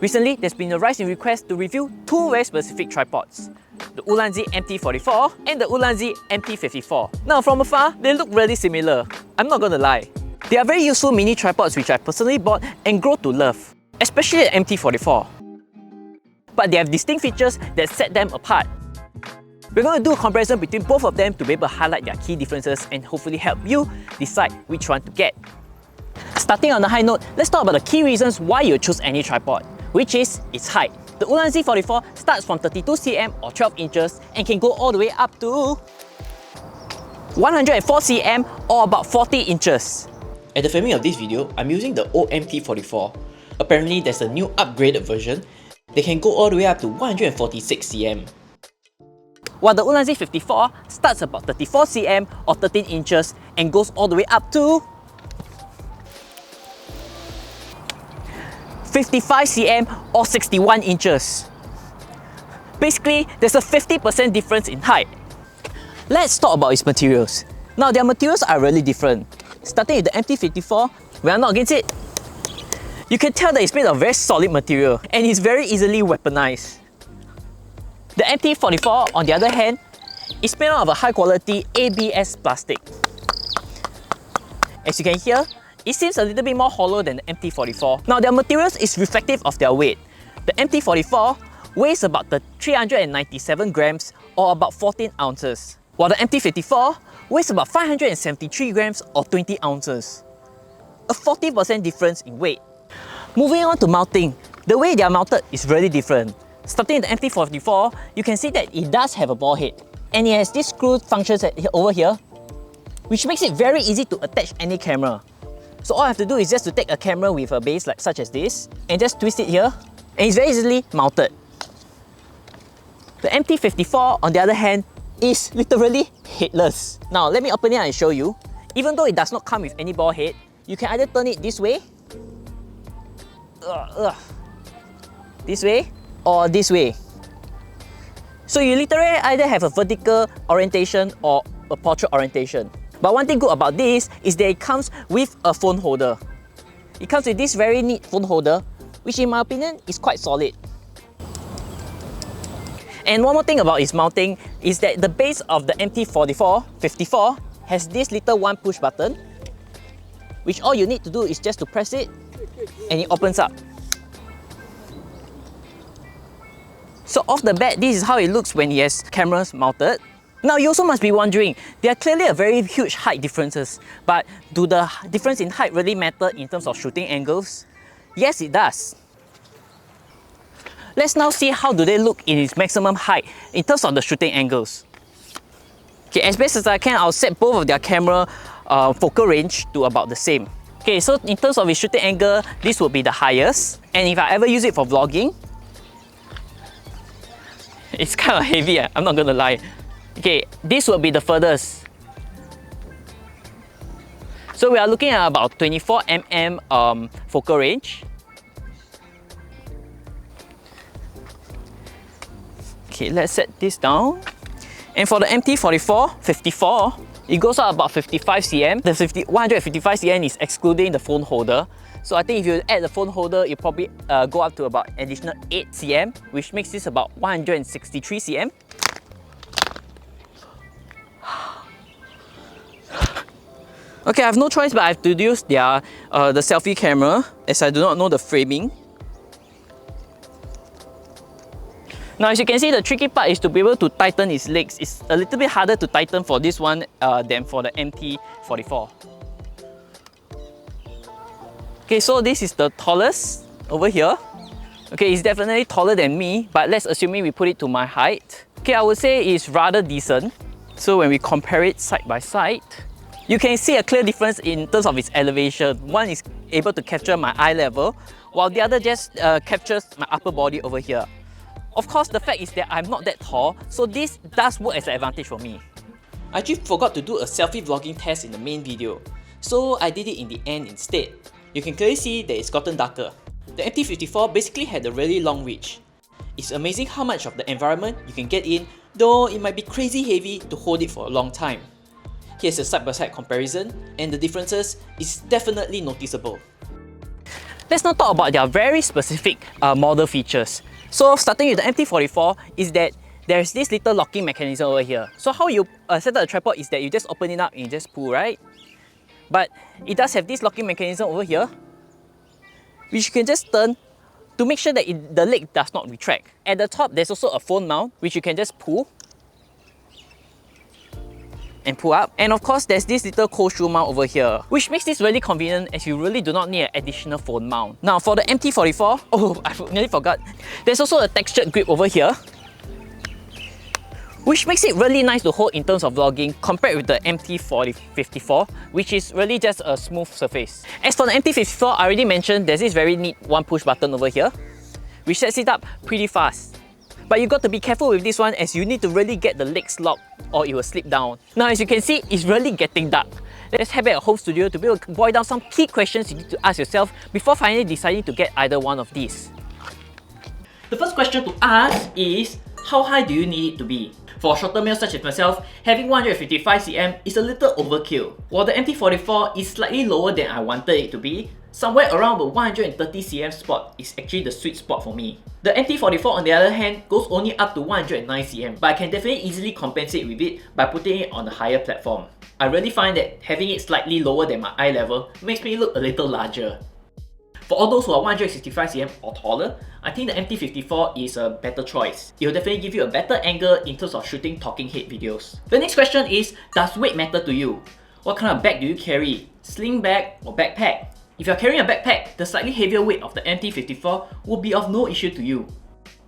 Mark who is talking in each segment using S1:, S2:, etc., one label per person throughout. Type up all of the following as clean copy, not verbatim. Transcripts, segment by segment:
S1: Recently, there's been a rise in requests to review two very specific tripods, the Ulanzi MT-44 and the Ulanzi MT-54. Now from afar, they look really similar, I'm not gonna lie. They are very useful mini tripods which I personally bought and grow to love, especially the MT-44. But they have distinct features that set them apart. We're going to do a comparison between both of them to be able to highlight their key differences and hopefully help you decide which one to get. Starting on a high note, let's talk about the key reasons why you choose any tripod, which is its height. The Ulanzi 44 starts from 32 cm or 12 inches and can go all the way up to 104 cm or about 40 inches.
S2: At the filming of this video, I'm using the old MT-44. Apparently there's a new upgraded version. They can go all the way up to 146 cm.
S1: While the Ulanzi 54 starts about 34 cm or 13 inches and goes all the way up to 55 cm or 61 inches. Basically, there's a 50% difference in height. Let's talk about its materials. Now, their materials are really different. Starting with the MT-54, we are not against it. You can tell that it's made of very solid material and it's very easily weaponized. The MT-44, on the other hand, is made out of a high quality ABS plastic. As you can hear, it seems a little bit more hollow than the MT-44. Now, their materials is reflective of their weight. The MT-44 weighs about 397 grams or about 14 ounces, while the MT-54 weighs about 573 grams or 20 ounces. A 40% difference in weight. Moving on to mounting, the way they are mounted is really different. Starting with the MT-44, you can see that it does have a ball head, and it has this screw functions over here, which makes it very easy to attach any camera. So all I have to do is just to take a camera with a base like such as this, and just twist it here, and it's very easily mounted. The MT-54, on the other hand, is literally headless. Now let me open it and show you. Even though it does not come with any ball head, you can either turn it this way, or this way. So you literally either have a vertical orientation or a portrait orientation. But one thing good about this is that it comes with a phone holder. It comes with this very neat phone holder, which in my opinion is quite solid. And one more thing about its mounting is that the base of the MT-54 has this little one push button, which all you need to do is just to press it and it opens up. So off the bat, this is how it looks when it has cameras mounted. Now you also must be wondering, there are clearly a very huge height differences, but do the difference in height really matter in terms of shooting angles? Yes, it does. Let's now see how do they look in its maximum height in terms of the shooting angles. Okay, as best as I can, I'll set both of their camera focal range to about the same. Okay, so in terms of its shooting angle, this will be the highest. And if I ever use it for vlogging, it's kind of heavy, I'm not gonna lie. Okay, this will be the furthest. So we are looking at about 24 mm focal range. Okay, let's set this down. And for the MT-44 54, it goes up about 55 cm. The 155 cm is excluding the phone holder. So I think if you add the phone holder, you probably go up to about additional 8 cm, which makes this about 163 cm. Okay, I have no choice but I have to use the selfie camera as I do not know the framing. Now as you can see, the tricky part is to be able to tighten its legs. It's a little bit harder to tighten for this one than for the MT-44. Okay, so this is the tallest over here. Okay, it's definitely taller than me, but let's assume we put it to my height. Okay, I would say it's rather decent. So when we compare it side by side, you can see a clear difference in terms of its elevation. One is able to capture my eye level, while the other just captures my upper body over here. Of course, the fact is that I'm not that tall, so this does work as an advantage for me.
S2: I actually forgot to do a selfie vlogging test in the main video, so I did it in the end instead. You can clearly see that it's gotten darker. The MT-54 basically had a really long reach. It's amazing how much of the environment you can get in, though it might be crazy heavy to hold it for a long time. Here's a side-by-side comparison, and the differences is definitely noticeable.
S1: Let's now talk about their very specific model features. So starting with the MT-44 is that there's this little locking mechanism over here. So how you set up the tripod is that you just open it up and you just pull, right? But it does have this locking mechanism over here, which you can just turn to make sure that the leg does not retract. At the top, there's also a phone mount, which you can just pull and pull up. And of course, there's this little cold shoe mount over here, which makes this really convenient as you really do not need an additional phone mount. Now for the MT-44, oh, I nearly forgot. There's also a textured grip over here, which makes it really nice to hold in terms of vlogging compared with the MT-54, which is really just a smooth surface. As for the MT-54, I already mentioned there's this very neat one push button over here, which sets it up pretty fast. But you got to be careful with this one as you need to really get the legs locked or it will slip down. Now as you can see, it's really getting dark. Let's have it at home studio to be able to boil down some key questions you need to ask yourself before finally deciding to get either one of these.
S2: The first question to ask is, how high do you need it to be? For shorter males such as myself, having 155cm is a little overkill, while the MT-44 is slightly lower than I wanted it to be. Somewhere around the 130cm spot is actually the sweet spot for me. The MT-44 on the other hand goes only up to 109cm, but I can definitely easily compensate with it by putting it on a higher platform. I really find that having it slightly lower than my eye level makes me look a little larger. For all those who are 165cm or taller, I think the MT-54 is a better choice. It will definitely give you a better angle in terms of shooting talking head videos. The next question is, does weight matter to you? What kind of bag do you carry? Sling bag or backpack? If you're carrying a backpack, the slightly heavier weight of the MT-54 will be of no issue to you.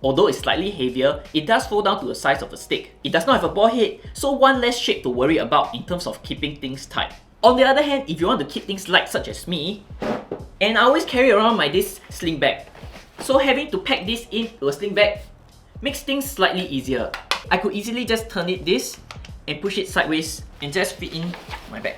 S2: Although it's slightly heavier, it does fold down to the size of a stick. It does not have a ball head, so one less shape to worry about in terms of keeping things tight. On the other hand, if you want to keep things light such as me, and I always carry around this sling bag, so having to pack this into a sling bag makes things slightly easier. I could easily just turn it this and push it sideways and just fit in my bag.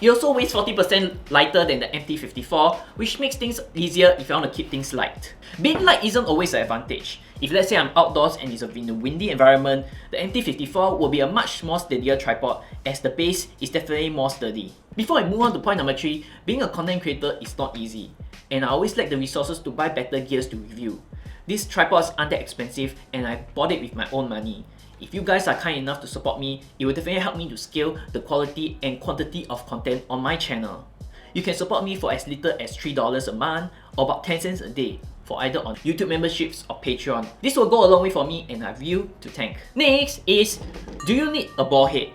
S2: It also weighs 40% lighter than the MT-54, which makes things easier if you want to keep things light. Being light isn't always an advantage. If let's say I'm outdoors and it's in a windy environment, the MT-54 will be a much more steadier tripod as the base is definitely more sturdy. Before I move on to point number 3, being a content creator is not easy, and I always lack the resources to buy better gears to review. These tripods aren't that expensive and I bought it with my own money. If you guys are kind enough to support me, it will definitely help me to scale the quality and quantity of content on my channel. You can support me for as little as $3 a month or about 10 cents a day for either on YouTube memberships or Patreon. This will go a long way for me and I have you to thank. Next is, do you need a ball head?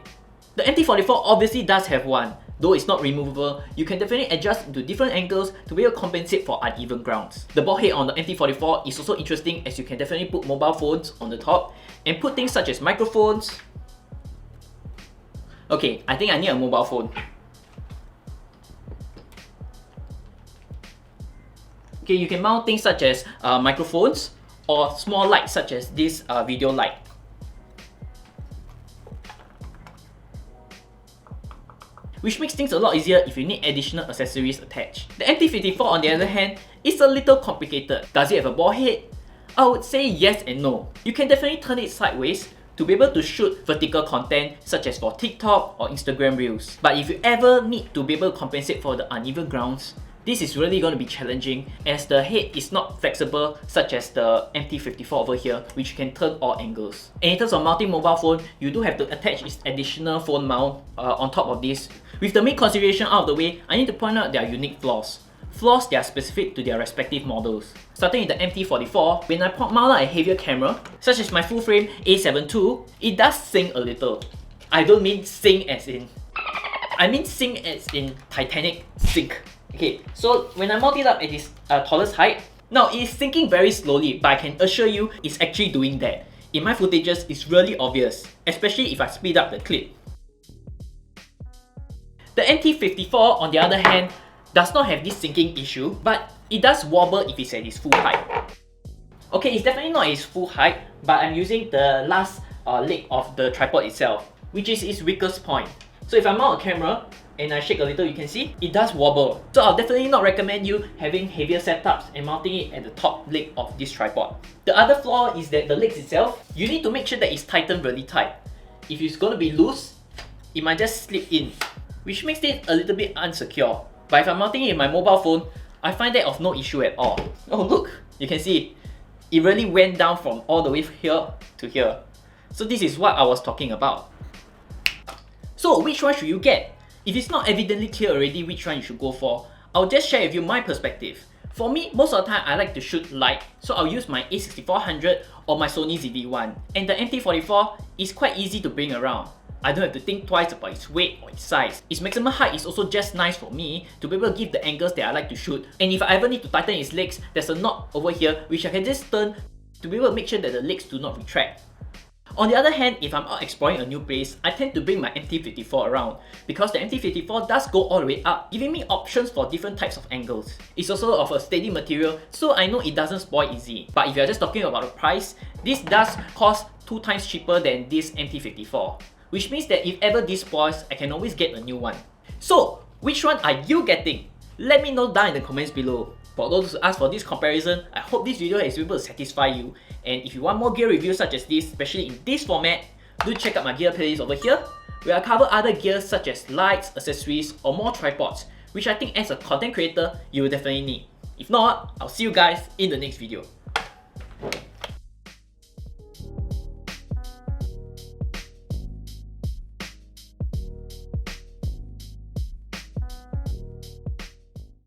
S2: The MT-44 obviously does have one. Though it's not removable, you can definitely adjust into different angles to be able to compensate for uneven grounds. The ball head on the MT-44 is also interesting as you can definitely put mobile phones on the top and put things such as microphones. Okay, I think I need a mobile phone. Okay, you can mount things such as microphones or small lights such as this video light. Which makes things a lot easier if you need additional accessories attached. The MT-54 on the other hand is a little complicated. Does it have a ball head? I would say yes and no. You can definitely turn it sideways to be able to shoot vertical content such as for TikTok or Instagram Reels. But if you ever need to be able to compensate for the uneven grounds, this is really going to be challenging as the head is not flexible such as the MT-54 over here, which you can turn all angles. And in terms of mounting mobile phone, you do have to attach its additional phone mount on top of this. With the main consideration out of the way, I need to point out their unique flaws. Flaws that are specific to their respective models. Starting with the MT-44, when I mount a heavier camera, such as my full frame A7 II, it does sing a little. I don't mean sing as in... I mean sing as in Titanic sink. Okay, so when I mount it up at its tallest height, now it is sinking very slowly, but I can assure you it's actually doing that. In my footages, it's really obvious, especially if I speed up the clip. The MT-54 on the other hand does not have this sinking issue, but it does wobble if it's at its full height. Okay, it's definitely not its full height, but I'm using the last leg of the tripod itself, which is its weakest point. So if I mount a camera and I shake a little, you can see it does wobble. So I'll definitely not recommend you having heavier setups and mounting it at the top leg of this tripod. The other flaw is that the legs itself, you need to make sure that it's tightened really tight. If it's going to be loose, it might just slip in, which makes it a little bit unsecure. But if I'm mounting it in my mobile phone,
S1: I find that of no issue at all. Oh look, you can see, it really went down from all the way here to here. So this is what I was talking about. So which one should you get? If it's not evidently clear already which one you should go for, I'll just share with you my perspective. For me, most of the time I like to shoot light, so I'll use my A6400 or my Sony ZV-1. And the MT-44 is quite easy to bring around. I don't have to think twice about its weight or its size. Its maximum height is also just nice for me to be able to give the angles that I like to shoot. And if I ever need to tighten its legs, there's a knot over here which I can just turn to be able to make sure that the legs do not retract. On the other hand, if I'm out exploring a new place, I tend to bring my MT-54 around because the MT-54 does go all the way up, giving me options for different types of angles. It's also of a steady material, so I know it doesn't spoil easy. But if you're just talking about the price, this does cost 2 times cheaper than this MT-54. Which means that if ever this spoils, I can always get a new one. So, which one are you getting? Let me know down in the comments below. For those who ask for this comparison, I hope this video is able to satisfy you. And if you want more gear reviews such as this, especially in this format, do check out my gear playlist over here, where I cover other gear such as lights, accessories, or more tripods, which I think as a content creator, you will definitely need. If not, I'll see you guys in the next video.